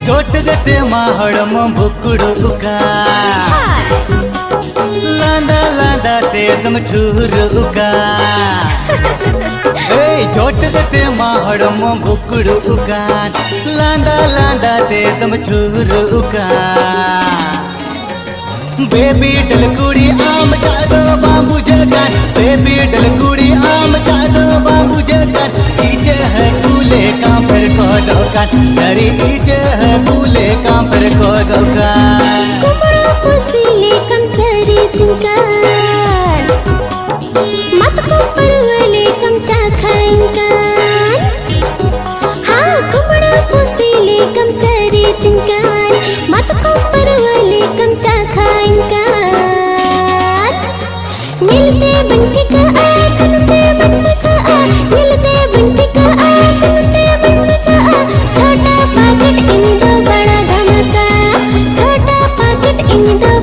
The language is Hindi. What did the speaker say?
चोट देते हड़मो बुकड़ू का लांदा लांदा ते दम छुरू का चोट देते हड़मो बुकड़ू का लांदा लांदा ते दम छुरू का बेबी डलकुड़ी आम का दो बाबू जगन बेबी डलकुड़ी आम का दो बाबू जगन इजे है कूले का फिर को दोकान डरी इजे है कूले का फिर को दोकान कुमड़ा पुस्तीले कम चरी तिनकार मत को परवले कम चा खाएंकार हाँ कुमड़ा पुस्तीले कम चरी तिनकार मत को परवले कम चा खाएंकार मिलते बनके का आ तनते बन चा आ मिलते बनके का आ तनते बन चा आ छोटा पैकेट इन दो बड़ा धमाका छोटा पैकेट इन दो